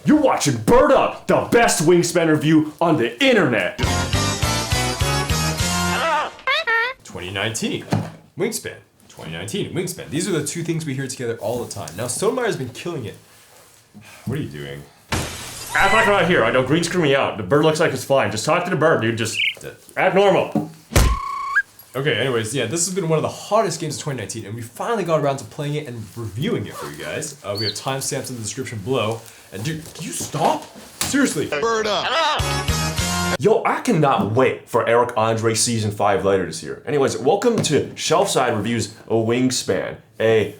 You're watching Bird Up, the best Wingspan review on the internet. 2019, Wingspan. 2019, Wingspan. These are the two things we hear together all the time. Now, Stonemaier has been killing it. What are you doing? Act like I'm not here. I know green screwed me out. The bird looks like it's fine. Just talk to the bird, dude. Just act normal. Okay, anyways, yeah, this has been one of the hottest games of 2019, and we finally got around to playing it and reviewing it for you guys. We have timestamps in the description below. And dude, can you stop? Seriously. Bird up. Yo, I cannot wait for Eric Andre Season 5 later this year. Anyways, welcome to Shelfside Reviews a Wingspan, a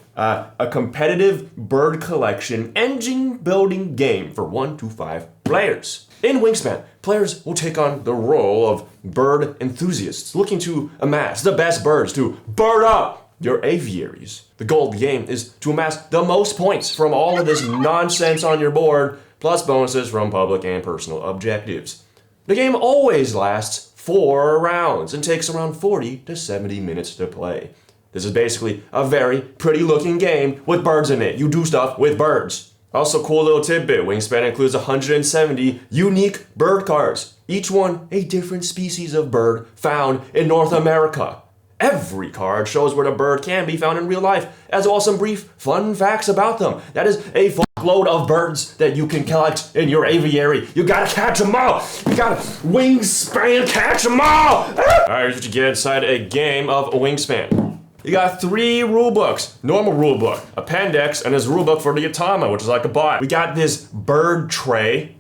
competitive bird collection engine building game for 1 to 5 players. In Wingspan, players will take on the role of bird enthusiasts looking to amass the best birds to bird up your aviaries. The goal of the game is to amass the most points from all of this nonsense on your board, plus bonuses from public and personal objectives. The game always lasts 4 rounds and takes around 40 to 70 minutes to play. This is basically a very pretty looking game with birds in it. You do stuff with birds. Also, cool little tidbit, Wingspan includes 170 unique bird cards, each one a different species of bird found in North America. Every card shows where the bird can be found in real life, as well as some brief fun facts about them. That is a fuckload of birds that you can collect in your aviary. You gotta catch them all! You gotta Wingspan catch them all! Alright, here's what you get inside a game of Wingspan. You got 3 rule books. Normal rule book, appendix, and this rule book for the Atama, which is like a bot. We got this bird tray.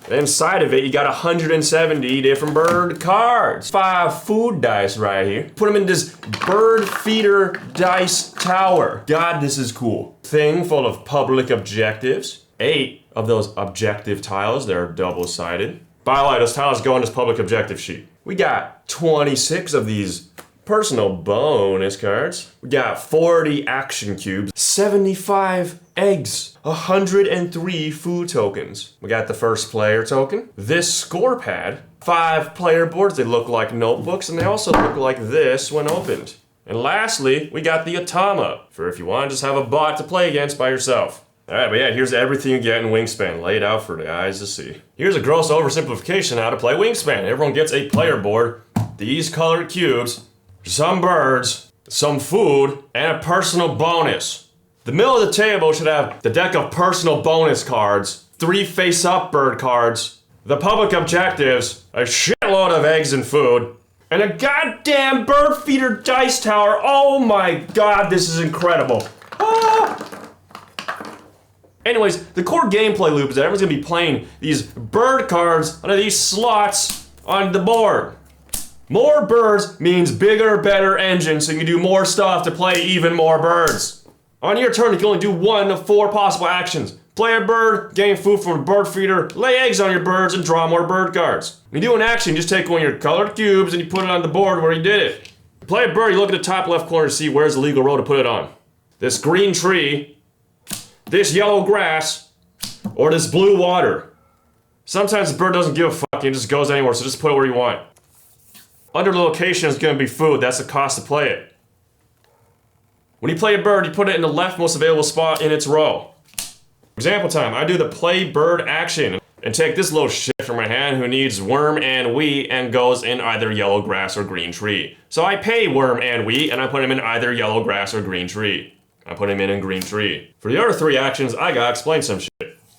Inside of it, you got 170 different bird cards. 5 food dice right here. Put them in this bird feeder dice tower. God, this is cool. Thing full of public objectives. 8 of those objective tiles, they're double-sided. By the way, those tiles go on this public objective sheet. We got 26 of these personal bonus cards. We got 40 action cubes, 75 eggs, 103 food tokens. We got the first player token, this score pad, 5 player boards. They look like notebooks and they also look like this when opened. And lastly, we got the Atama, for if you want to just have a bot to play against by yourself. Alright, but yeah, here's everything you get in Wingspan, laid out for the eyes to see. Here's a gross oversimplification of how to play Wingspan. Everyone gets a player board, these colored cubes, some birds, some food, and a personal bonus. The middle of the table should have the deck of personal bonus cards, 3 face-up bird cards, the public objectives, a shitload of eggs and food, and a goddamn bird feeder dice tower. Oh my god, this is incredible. Ah! Anyways, the core gameplay loop is that everyone's gonna be playing these bird cards under these slots on the board. More birds means bigger, better engine, so you can do more stuff to play even more birds. On your turn, you can only do 1 of 4 possible actions. Play a bird, gain food from a bird feeder, lay eggs on your birds, and draw more bird cards. When you do an action, you just take one of your colored cubes and you put it on the board where you did it. Play a bird, you look at the top left corner to see where's the legal row to put it on. This green tree, this yellow grass, or this blue water. Sometimes the bird doesn't give a fuck, it just goes anywhere, so just put it where you want. Under the location is going to be food, that's the cost to play it. When you play a bird, you put it in the leftmost available spot in its row. Example time, I do the play bird action and take this little shit from my hand who needs worm and wheat and goes in either yellow grass or green tree. So I pay worm and wheat and I put him in either yellow grass or green tree. I put him in green tree. For the other 3 actions, I gotta explain some shit.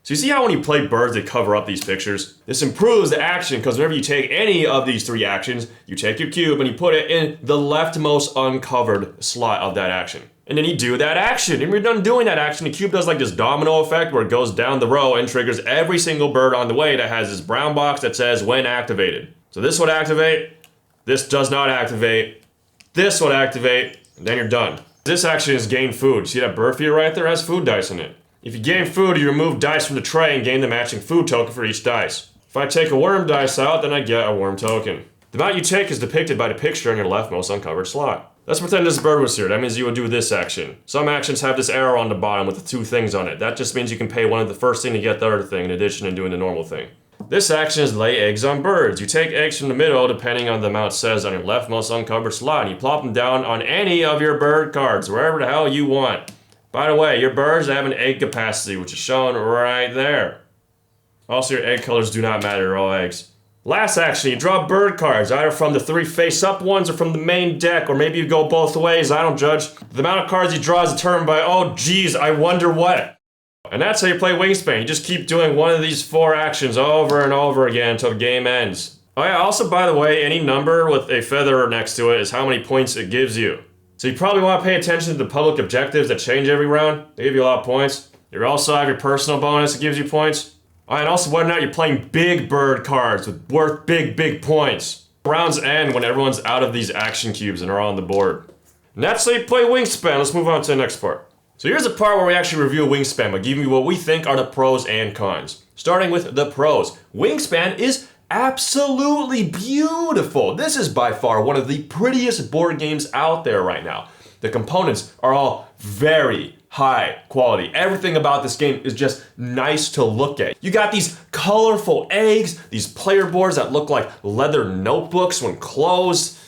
So you see how when you play birds, they cover up these pictures? This improves the action because whenever you take any of these 3 actions, you take your cube and you put it in the leftmost uncovered slot of that action. And then you do that action. And when you're done doing that action, the cube does like this domino effect where it goes down the row and triggers every single bird on the way that has this brown box that says when activated. So this would activate, this does not activate, this would activate, and then you're done. This action is gain food. See that bird feeder right there has food dice in it. If you gain food, you remove dice from the tray and gain the matching food token for each dice. If I take a worm dice out, then I get a worm token. The amount you take is depicted by the picture on your leftmost uncovered slot. Let's pretend this bird was here. That means you would do this action. Some actions have this arrow on the bottom with the 2 things on it. That just means you can pay one of the first thing to get the other thing in addition to doing the normal thing. This action is lay eggs on birds. You take eggs from the middle depending on the amount it says on your leftmost uncovered slot and you plop them down on any of your bird cards, wherever the hell you want. By the way, your birds have an egg capacity, which is shown right there. Also, your egg colors do not matter, all eggs. Last action, you draw bird cards, either from the 3 face-up ones or from the main deck, or maybe you go both ways, I don't judge. The amount of cards you draw is determined by, oh geez, I wonder what. And that's how you play Wingspan. You just keep doing one of these 4 actions over and over again until the game ends. Oh yeah, also by the way, any number with a feather next to it is how many points it gives you. So you probably want to pay attention to the public objectives that change every round. They give you a lot of points. You also have your personal bonus that gives you points. And also whether or not you're playing big bird cards with worth big points. Rounds end when everyone's out of these action cubes and are on the board. And that's how you play Wingspan. Let's move on to the next part. So here's the part where we actually review Wingspan by giving you what we think are the pros and cons. Starting with the pros. Wingspan is absolutely beautiful. This is by far one of the prettiest board games out there right now. The components are all very high quality. Everything about this game is just nice to look at. You got these colorful eggs, these player boards that look like leather notebooks when closed.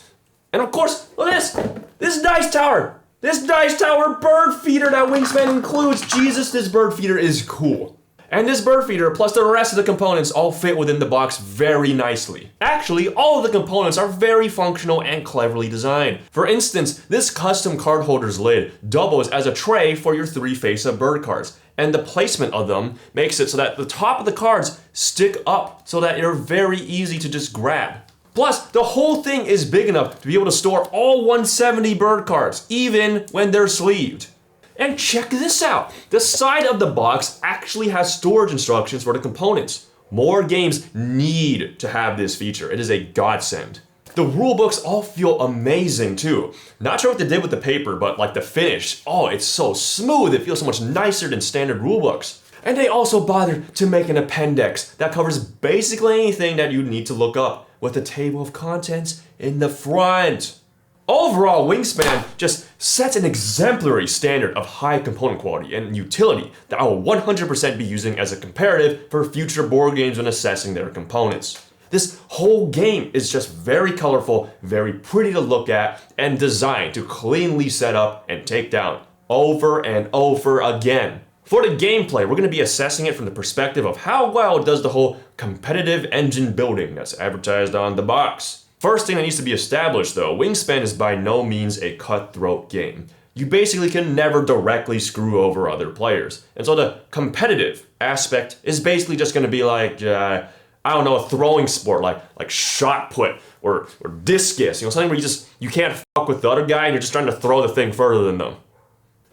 And of course, look at this. This dice tower. This dice tower bird feeder that Wingspan includes. Jesus, this bird feeder is cool. And this bird feeder plus the rest of the components all fit within the box very nicely. Actually, all of the components are very functional and cleverly designed. For instance, this custom card holder's lid doubles as a tray for your 3 face-up bird cards. And the placement of them makes it so that the top of the cards stick up so that they're very easy to just grab. Plus, the whole thing is big enough to be able to store all 170 bird cards, even when they're sleeved. And check this out, the side of the box actually has storage instructions for the components. More games need to have this feature, it is a godsend. The rulebooks all feel amazing too. Not sure what they did with the paper, but like the finish, oh, it's so smooth, it feels so much nicer than standard rulebooks. And they also bothered to make an appendix that covers basically anything that you need to look up, with a table of contents in the front. Overall, Wingspan just sets an exemplary standard of high component quality and utility that I will 100% be using as a comparative for future board games when assessing their components. This whole game is just very colorful, very pretty to look at, and designed to cleanly set up and take down over and over again. For the gameplay, we're going to be assessing it from the perspective of how well it does the whole competitive engine building that's advertised on the box. First thing that needs to be established though, Wingspan is by no means a cutthroat game. You basically can never directly screw over other players. And so the competitive aspect is basically just going to be like, I don't know, a throwing sport like shot put or discus, something where you can't fuck with the other guy and you're just trying to throw the thing further than them.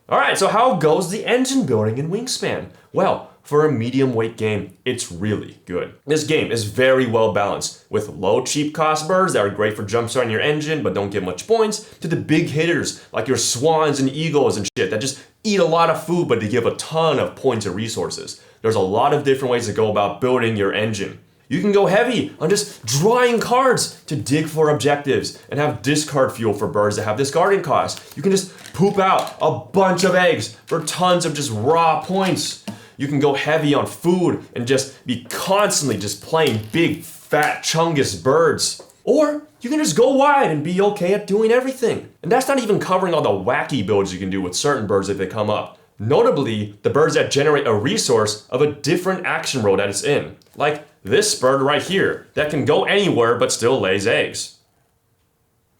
Alright, so how goes the engine building in Wingspan? Well, for a medium weight game, it's really good. This game is very well balanced, with low cheap cost birds that are great for jumpstarting your engine but don't get much points, to the big hitters like your swans and eagles and shit that just eat a lot of food but they give a ton of points and resources. There's a lot of different ways to go about building your engine. You can go heavy on just drawing cards to dig for objectives and have discard fuel for birds that have discarding costs. You can just poop out a bunch of eggs for tons of just raw points. You can go heavy on food and just be constantly just playing big, fat, chungus birds. Or you can just go wide and be okay at doing everything. And that's not even covering all the wacky builds you can do with certain birds if they come up. Notably, the birds that generate a resource of a different action row that it's in. Like this bird right here that can go anywhere but still lays eggs.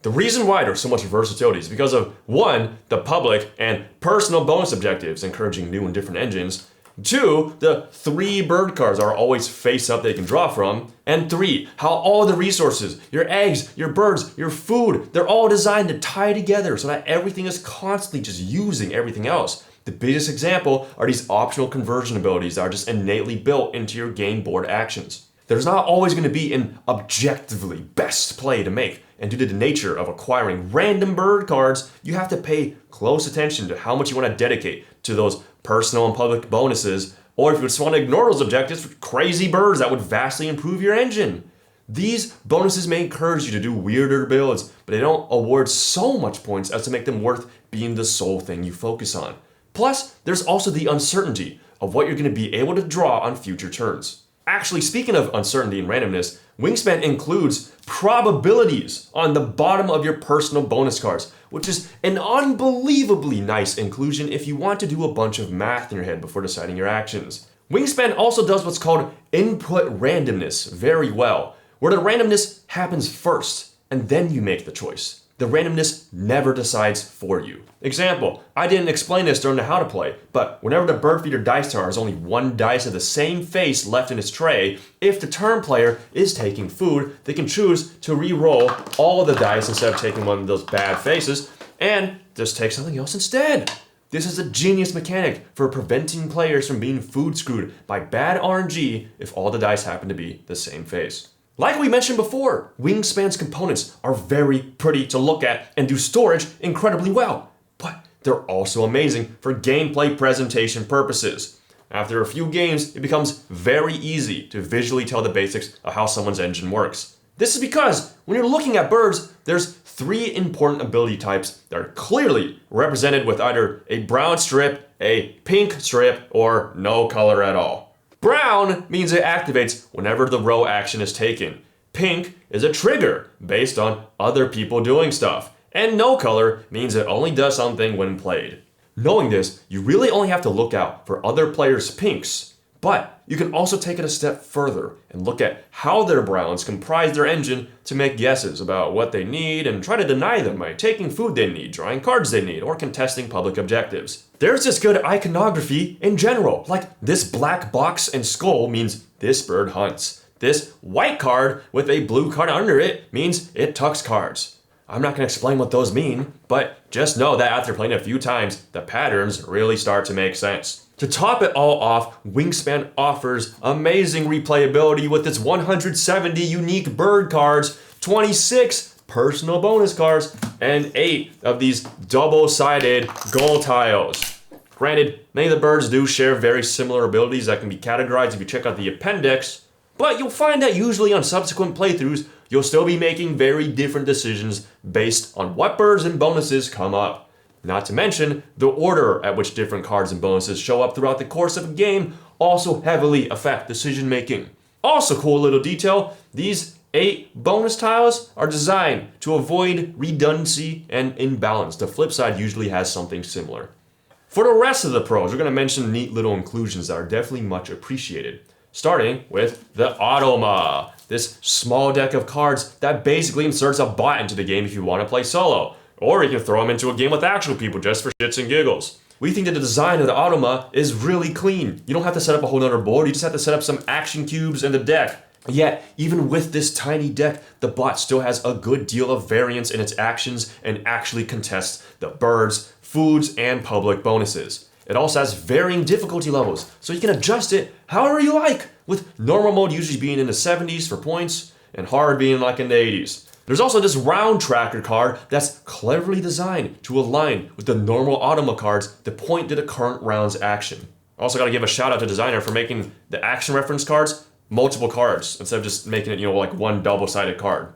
The reason why there's so much versatility is because of 1, the public and personal bonus objectives encouraging new and different engines. 2, the 3 bird cards are always face up they can draw from. And 3, how all the resources, your eggs, your birds, your food, they're all designed to tie together so that everything is constantly just using everything else. The biggest example are these optional conversion abilities that are just innately built into your game board actions. There's not always going to be an objectively best play to make, and due to the nature of acquiring random bird cards, you have to pay close attention to how much you want to dedicate to those personal and public bonuses, or if you just want to ignore those objectives for crazy birds that would vastly improve your engine. These bonuses may encourage you to do weirder builds, but they don't award so much points as to make them worth being the sole thing you focus on. Plus, there's also the uncertainty of what you're going to be able to draw on future turns. Actually, speaking of uncertainty and randomness, Wingspan includes probabilities on the bottom of your personal bonus cards, which is an unbelievably nice inclusion if you want to do a bunch of math in your head before deciding your actions. Wingspan also does what's called input randomness very well, where the randomness happens first, and then you make the choice. The randomness never decides for you. Example, I didn't explain this during the how to play, but whenever the bird feeder dice tower has only one dice of the same face left in its tray, if the turn player is taking food, they can choose to re-roll all of the dice instead of taking one of those bad faces, and just take something else instead. This is a genius mechanic for preventing players from being food screwed by bad RNG if all the dice happen to be the same face. Like we mentioned before, Wingspan's components are very pretty to look at and do storage incredibly well, but they're also amazing for gameplay presentation purposes. After a few games, it becomes very easy to visually tell the basics of how someone's engine works. This is because when you're looking at birds, there's 3 important ability types that are clearly represented with either a brown strip, a pink strip, or no color at all. Brown means it activates whenever the row action is taken. Pink is a trigger based on other people doing stuff. And no color means it only does something when played. Knowing this, you really only have to look out for other players' pinks. But you can also take it a step further and look at how their browns comprise their engine to make guesses about what they need and try to deny them by taking food they need, drawing cards they need, or contesting public objectives. There's just good iconography in general, like this black box and skull means this bird hunts. This white card with a blue card under it means it tucks cards. I'm not going to explain what those mean, but just know that after playing a few times, the patterns really start to make sense. To top it all off, Wingspan offers amazing replayability with its 170 unique bird cards, 26 personal bonus cards, and 8 of these double-sided goal tiles. Granted, many of the birds do share very similar abilities that can be categorized if you check out the appendix, but you'll find that usually on subsequent playthroughs, you'll still be making very different decisions based on what birds and bonuses come up. Not to mention, the order at which different cards and bonuses show up throughout the course of a game also heavily affect decision making. Also cool little detail, these 8 bonus tiles are designed to avoid redundancy and imbalance. The flip side usually has something similar. For the rest of the pros, we're going to mention neat little inclusions that are definitely much appreciated. Starting with the Automa, this small deck of cards that basically inserts a bot into the game if you want to play solo. Or you can throw them into a game with actual people just for shits and giggles. We think that the design of the Automa is really clean. You don't have to set up a whole nother board, you just have to set up some action cubes and the deck. Yet, even with this tiny deck, the bot still has a good deal of variance in its actions and actually contests the birds, foods, and public bonuses. It also has varying difficulty levels, so you can adjust it however you like, with normal mode usually being in the 70s for points, and hard being like in the 80s. There's also this round tracker card that's cleverly designed to align with the normal Automa cards that point to the current round's action. Also gotta give a shout out to designer for making the action reference cards multiple cards instead of just making it, like one double-sided card.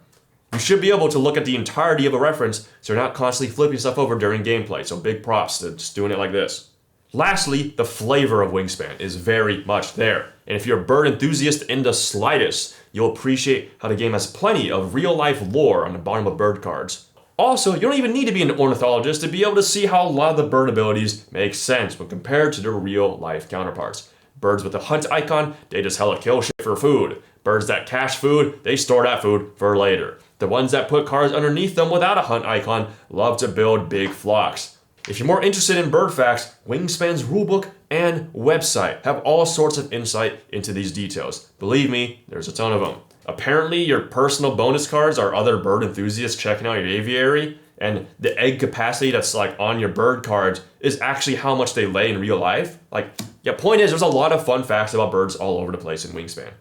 You should be able to look at the entirety of a reference so you're not constantly flipping stuff over during gameplay, so big props to just doing it like this. Lastly, the flavor of Wingspan is very much there, and if you're a bird enthusiast in the slightest, you'll appreciate how the game has plenty of real-life lore on the bottom of bird cards. Also, you don't even need to be an ornithologist to be able to see how a lot of the bird abilities make sense when compared to their real-life counterparts. Birds with a hunt icon, they just hella kill shit for food. Birds that cache food, they store that food for later. The ones that put cards underneath them without a hunt icon love to build big flocks. If you're more interested in bird facts, Wingspan's rulebook and website have all sorts of insight into these details. Believe me, there's a ton of them. Apparently, your personal bonus cards are other bird enthusiasts checking out your aviary, and the egg capacity that's on your bird cards is actually how much they lay in real life. Point is, there's a lot of fun facts about birds all over the place in Wingspan.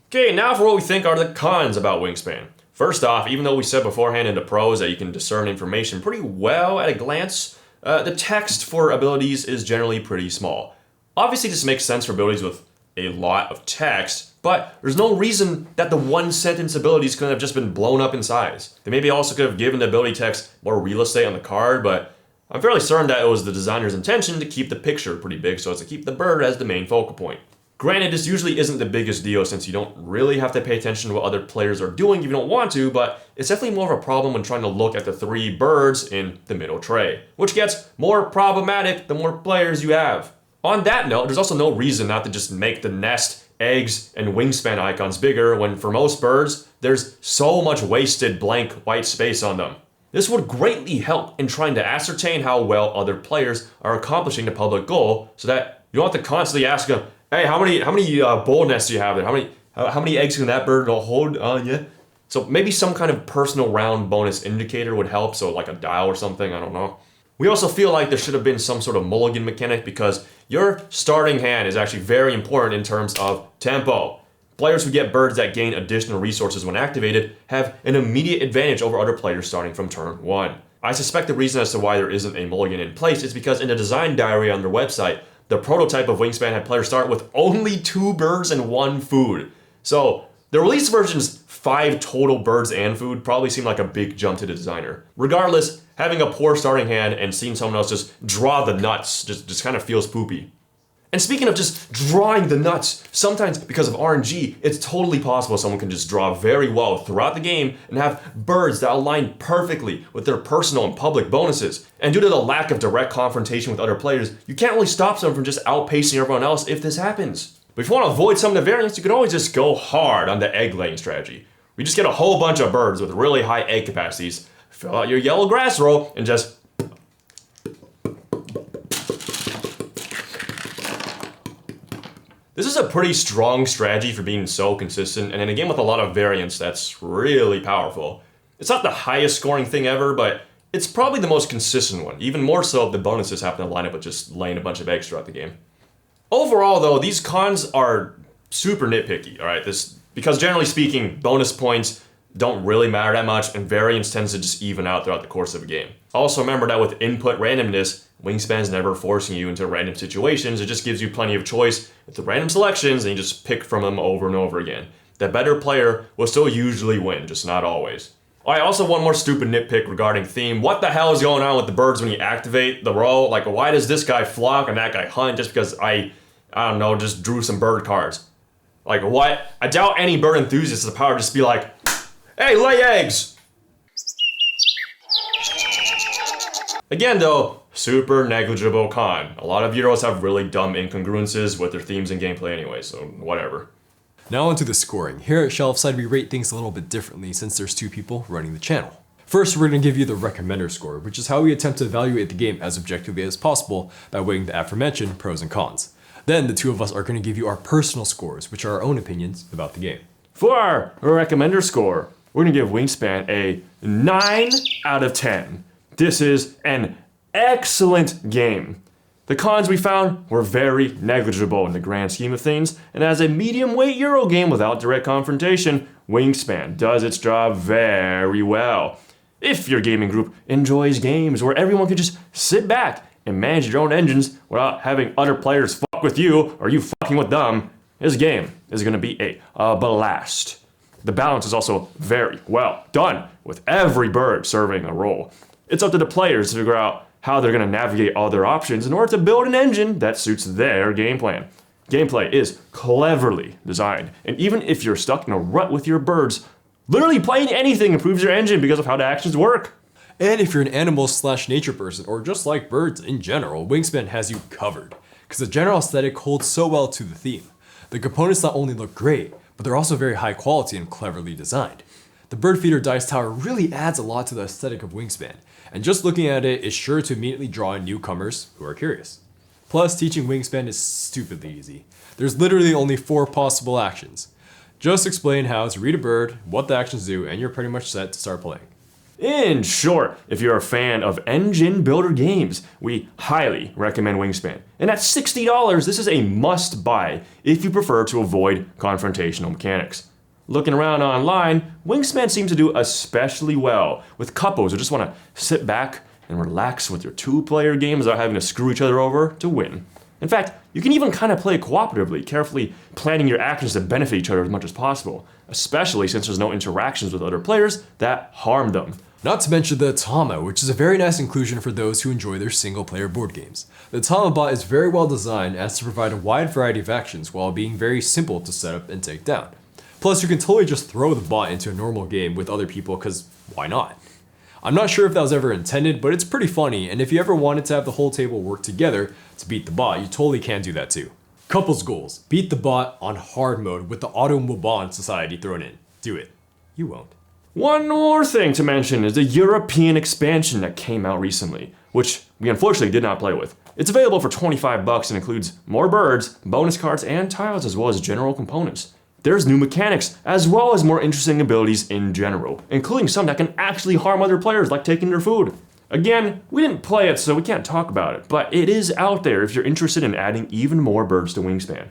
Okay, now for what we think are the cons about Wingspan. First off, even though we said beforehand in the pros that you can discern information pretty well at a glance, the text for abilities is generally pretty small. Obviously, this makes sense for abilities with a lot of text, but there's no reason that the one-sentence abilities couldn't have just been blown up in size. They maybe also could have given the ability text more real estate on the card, but I'm fairly certain that it was the designer's intention to keep the picture pretty big so as to keep the bird as the main focal point. Granted, this usually isn't the biggest deal since you don't really have to pay attention to what other players are doing if you don't want to, but it's definitely more of a problem when trying to look at the 3 birds in the middle tray, which gets more problematic the more players you have. On that note, there's also no reason not to just make the nest, eggs, and wingspan icons bigger when for most birds, there's so much wasted blank white space on them. This would greatly help in trying to ascertain how well other players are accomplishing the public goal so that you don't have to constantly ask them, hey, how many bowl nests do you have there? How many eggs can that bird hold? Yeah. So maybe some kind of personal round bonus indicator would help, so like a dial or something, I don't know. We also feel like there should have been some sort of mulligan mechanic because your starting hand is actually very important in terms of tempo. Players who get birds that gain additional resources when activated have an immediate advantage over other players starting from turn 1. I suspect the reason as to why there isn't a mulligan in place is because in the design diary on their website, the prototype of Wingspan had players start with only 2 birds and 1 food. So the release version's 5 total birds and food probably seemed like a big jump to the designer. Regardless, having a poor starting hand and seeing someone else just draw the nuts just kind of feels poopy. And speaking of just drawing the nuts, sometimes because of RNG, it's totally possible someone can just draw very well throughout the game and have birds that align perfectly with their personal and public bonuses. And due to the lack of direct confrontation with other players, you can't really stop someone from just outpacing everyone else if this happens. But if you want to avoid some of the variants, you can always just go hard on the egg laying strategy. We just get a whole bunch of birds with really high egg capacities, fill out your yellow grass row, and just This is a pretty strong strategy for being so consistent, and in a game with a lot of variance, that's really powerful. It's not the highest scoring thing ever, but it's probably the most consistent one, even more so if the bonuses happen to line up with just laying a bunch of eggs throughout the game. Overall though, these cons are super nitpicky, alright? Because generally speaking, bonus points don't really matter that much, and variance tends to just even out throughout the course of a game. Also remember that with input randomness, Wingspan's never forcing you into random situations, it just gives you plenty of choice with the random selections and you just pick from them over and over again. The better player will still usually win, just not always. Alright, also one more stupid nitpick regarding theme. What the hell is going on with the birds when you activate the row? Like, why does this guy flock and that guy hunt just because I don't know, just drew some bird cards? Like, what? I doubt any bird enthusiast has the power to just be like, hey, lay eggs! Again though, super negligible con. A lot of Euros have really dumb incongruences with their themes and gameplay anyway, so whatever. Now onto the scoring. Here at Shelfside, we rate things a little bit differently since there's 2 people running the channel. First, we're going to give you the recommender score, which is how we attempt to evaluate the game as objectively as possible by weighing the aforementioned pros and cons. Then the 2 of us are going to give you our personal scores, which are our own opinions about the game. For our recommender score, we're going to give Wingspan a 9 out of 10. This is an excellent game. The cons we found were very negligible in the grand scheme of things, and as a medium-weight Euro game without direct confrontation, Wingspan does its job very well. If your gaming group enjoys games where everyone can just sit back and manage your own engines without having other players fuck with you or you fucking with them, this game is going to be a blast. The balance is also very well done, with every bird serving a role. It's up to the players to figure out how they're going to navigate all their options in order to build an engine that suits their game plan. Gameplay is cleverly designed, and even if you're stuck in a rut with your birds, literally playing anything improves your engine because of how the actions work. And if you're an animal/nature person, or just like birds in general, Wingspan has you covered, because the general aesthetic holds so well to the theme. The components not only look great, but they're also very high quality and cleverly designed. The bird feeder dice tower really adds a lot to the aesthetic of Wingspan, and just looking at it is sure to immediately draw in newcomers who are curious. Plus, teaching Wingspan is stupidly easy. There's literally only 4 possible actions. Just explain how to read a bird, what the actions do, and you're pretty much set to start playing. In short, if you're a fan of engine builder games, we highly recommend Wingspan. And at $60, this is a must-buy if you prefer to avoid confrontational mechanics. Looking around online, Wingspan seems to do especially well with couples who just want to sit back and relax with your 2-player game without having to screw each other over to win. In fact, you can even kind of play cooperatively, carefully planning your actions to benefit each other as much as possible, especially since there's no interactions with other players that harm them. Not to mention the Automa, which is a very nice inclusion for those who enjoy their single-player board games. The Automa bot is very well designed as to provide a wide variety of actions while being very simple to set up and take down. Plus, you can totally just throw the bot into a normal game with other people, because why not? I'm not sure if that was ever intended, but it's pretty funny, and if you ever wanted to have the whole table work together to beat the bot, you totally can do that too. Couples goals. Beat the bot on hard mode with the Automobile Society thrown in. Do it. You won't. One more thing to mention is the European expansion that came out recently, which we unfortunately did not play with. It's available for $25 and includes more birds, bonus cards, and tiles, as well as general components. There's new mechanics, as well as more interesting abilities in general, including some that can actually harm other players, like taking their food. Again, we didn't play it, so we can't talk about it, but it is out there if you're interested in adding even more birds to Wingspan.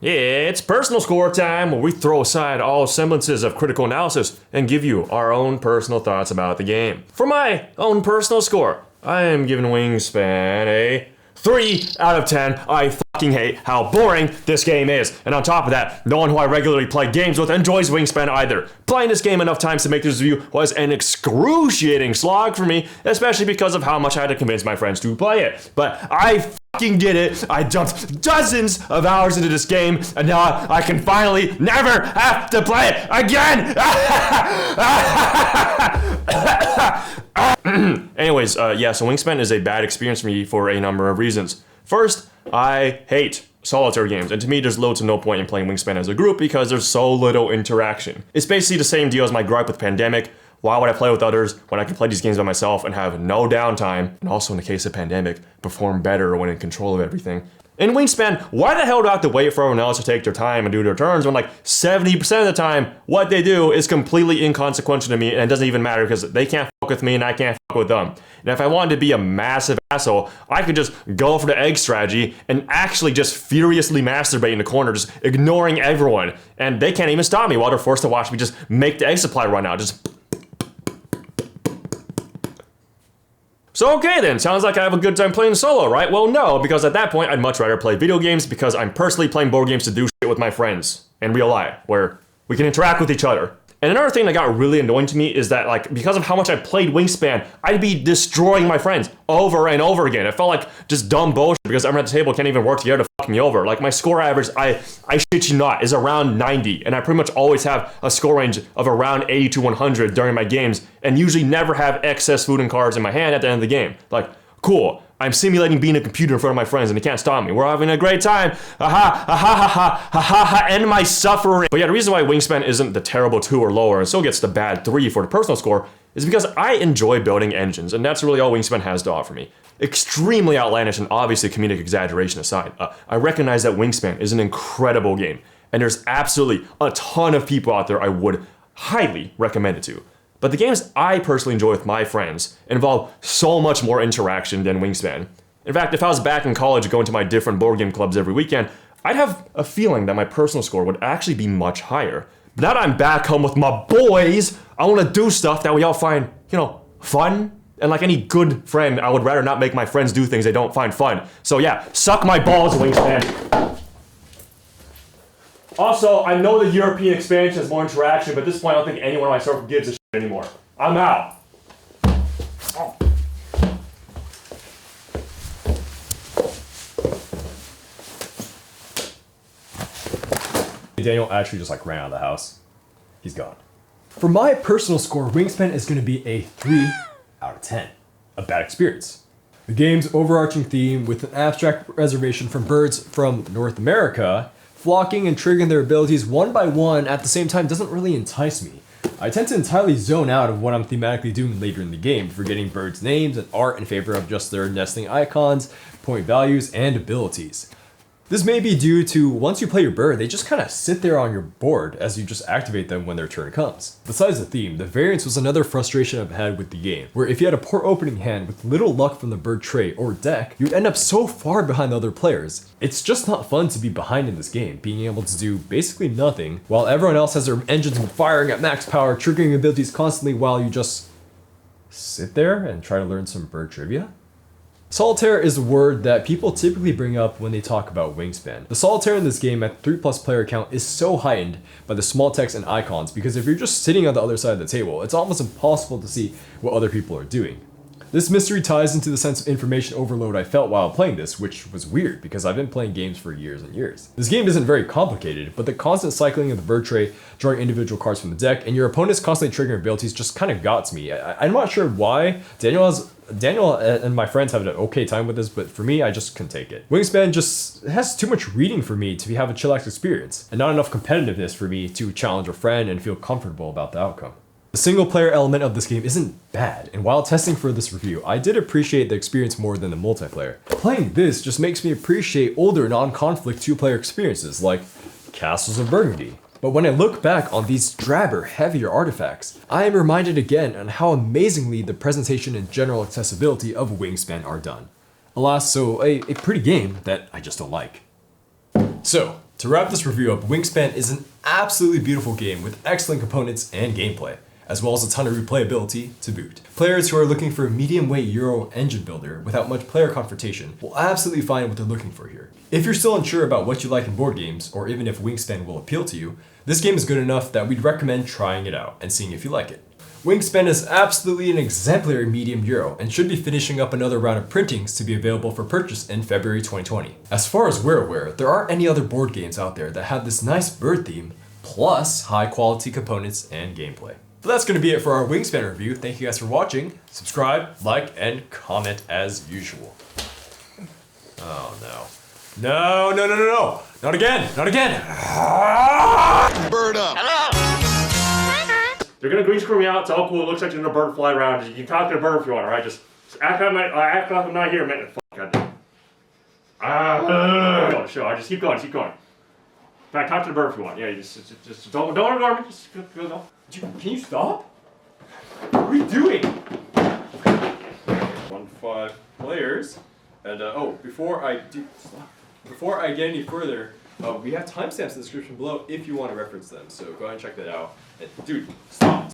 It's personal score time, where we throw aside all semblances of critical analysis and give you our own personal thoughts about the game. For my own personal score, I am giving Wingspan a 3 out of 10. I fucking hate how boring this game is. And on top of that, no one who I regularly play games with enjoys Wingspan either. Playing this game enough times to make this review was an excruciating slog for me, especially because of how much I had to convince my friends to play it. But I fucking did it. I dumped dozens of hours into this game, and now I can finally never have to play it again. Anyways, so Wingspan is a bad experience for me for a number of reasons. First, I hate solitaire games, and to me there's low to no point in playing Wingspan as a group because there's so little interaction. It's basically the same deal as my gripe with Pandemic. Why would I play with others when I can play these games by myself and have no downtime, and also in the case of Pandemic, perform better when in control of everything? In Wingspan, why the hell do I have to wait for everyone else to take their time and do their turns when like 70% of the time, what they do is completely inconsequential to me and it doesn't even matter because they can't fuck with me and I can't fuck with them. And if I wanted to be a massive asshole, I could just go for the egg strategy and actually just furiously masturbate in the corner, just ignoring everyone. And they can't even stop me while they're forced to watch me just make the egg supply run out. So okay then, sounds like I have a good time playing solo, right? Well no, because at that point I'd much rather play video games because I'm personally playing board games to do shit with my friends in real life, where we can interact with each other. And another thing that got really annoying to me is that like, because of how much I played Wingspan, I'd be destroying my friends over and over again. It felt like just dumb bullshit because everyone at the table can't even work together to fuck me over. Like my score average, I shit you not, is around 90. And I pretty much always have a score range of around 80 to 100 during my games and usually never have excess food and cards in my hand at the end of the game. Like, cool. I'm simulating being a computer in front of my friends and they can't stop me. We're having a great time. End my suffering. But yeah, the reason why Wingspan isn't the terrible 2 or lower and still gets the bad 3 for the personal score is because I enjoy building engines, and that's really all Wingspan has to offer me. Extremely outlandish and obviously comedic exaggeration aside, I recognize that Wingspan is an incredible game, and there's absolutely a ton of people out there I would highly recommend it to. But the games I personally enjoy with my friends involve so much more interaction than Wingspan. In fact, if I was back in college going to my different board game clubs every weekend, I'd have a feeling that my personal score would actually be much higher. But now that I'm back home with my boys, I want to do stuff that we all find, fun. And like any good friend, I would rather not make my friends do things they don't find fun. So yeah, suck my balls, Wingspan. Also, I know the European expansion has more interaction, but at this point I don't think anyone on my circle gives a shit anymore. I'm out. Oh. Daniel actually just ran out of the house. He's gone. For my personal score, Wingspan is going to be a 3 out of 10. A bad experience. The game's overarching theme, with an abstract reservation from birds from North America, flocking and triggering their abilities one by one at the same time, doesn't really entice me. I tend to entirely zone out of what I'm thematically doing later in the game, forgetting birds' names and art in favor of just their nesting icons, point values, and abilities. This may be due to, once you play your bird, they just kind of sit there on your board as you just activate them when their turn comes. Besides the theme, the variance was another frustration I've had with the game, where if you had a poor opening hand with little luck from the bird tray or deck, you'd end up so far behind the other players. It's just not fun to be behind in this game, being able to do basically nothing, while everyone else has their engines firing at max power, triggering abilities constantly while you just sit there and try to learn some bird trivia. Solitaire is a word that people typically bring up when they talk about Wingspan. The solitaire in this game at 3+ player count is so heightened by the small text and icons because if you're just sitting on the other side of the table, it's almost impossible to see what other people are doing. This mystery ties into the sense of information overload I felt while playing this, which was weird because I've been playing games for years and years. This game isn't very complicated, but the constant cycling of the bird tray, drawing individual cards from the deck, and your opponent's constantly triggering abilities just kind of got to me. I'm not sure why. Daniel and my friends have an okay time with this, but for me, I just couldn't take it. Wingspan just has too much reading for me to have a chillax experience, and not enough competitiveness for me to challenge a friend and feel comfortable about the outcome. The single player element of this game isn't bad, and while testing for this review, I did appreciate the experience more than the multiplayer. Playing this just makes me appreciate older non-conflict two-player experiences like Castles of Burgundy. But when I look back on these drabber, heavier artifacts, I am reminded again on how amazingly the presentation and general accessibility of Wingspan are done. Alas, so a pretty game that I just don't like. So, to wrap this review up, Wingspan is an absolutely beautiful game with excellent components and gameplay, as well as a ton of replayability to boot. Players who are looking for a medium-weight Euro engine builder without much player confrontation will absolutely find what they're looking for here. If you're still unsure about what you like in board games, or even if Wingspan will appeal to you, this game is good enough that we'd recommend trying it out and seeing if you like it. Wingspan is absolutely an exemplary medium Euro and should be finishing up another round of printings to be available for purchase in February 2020. As far as we're aware, there aren't any other board games out there that have this nice bird theme, plus high quality components and gameplay. But that's going to be it for our Wingspan review. Thank you guys for watching. Subscribe, like, and comment as usual. Oh no. No, no, no, no, no! Not again! Not again! Bird up. They're gonna green screw me out. It's all cool. It looks like there's no bird fly around. You can talk to the bird if you want, alright? Just act like I'm not here, man. Fuck, goddamn. Sure, I just keep going, keep going. In fact, talk to the bird if you want. Yeah, you just don't ignore me. Just go. Can you stop? What are you doing? 1-5 players. And before I get any further, we have timestamps in the description below if you want to reference them. So go ahead and check that out. And, dude, stop.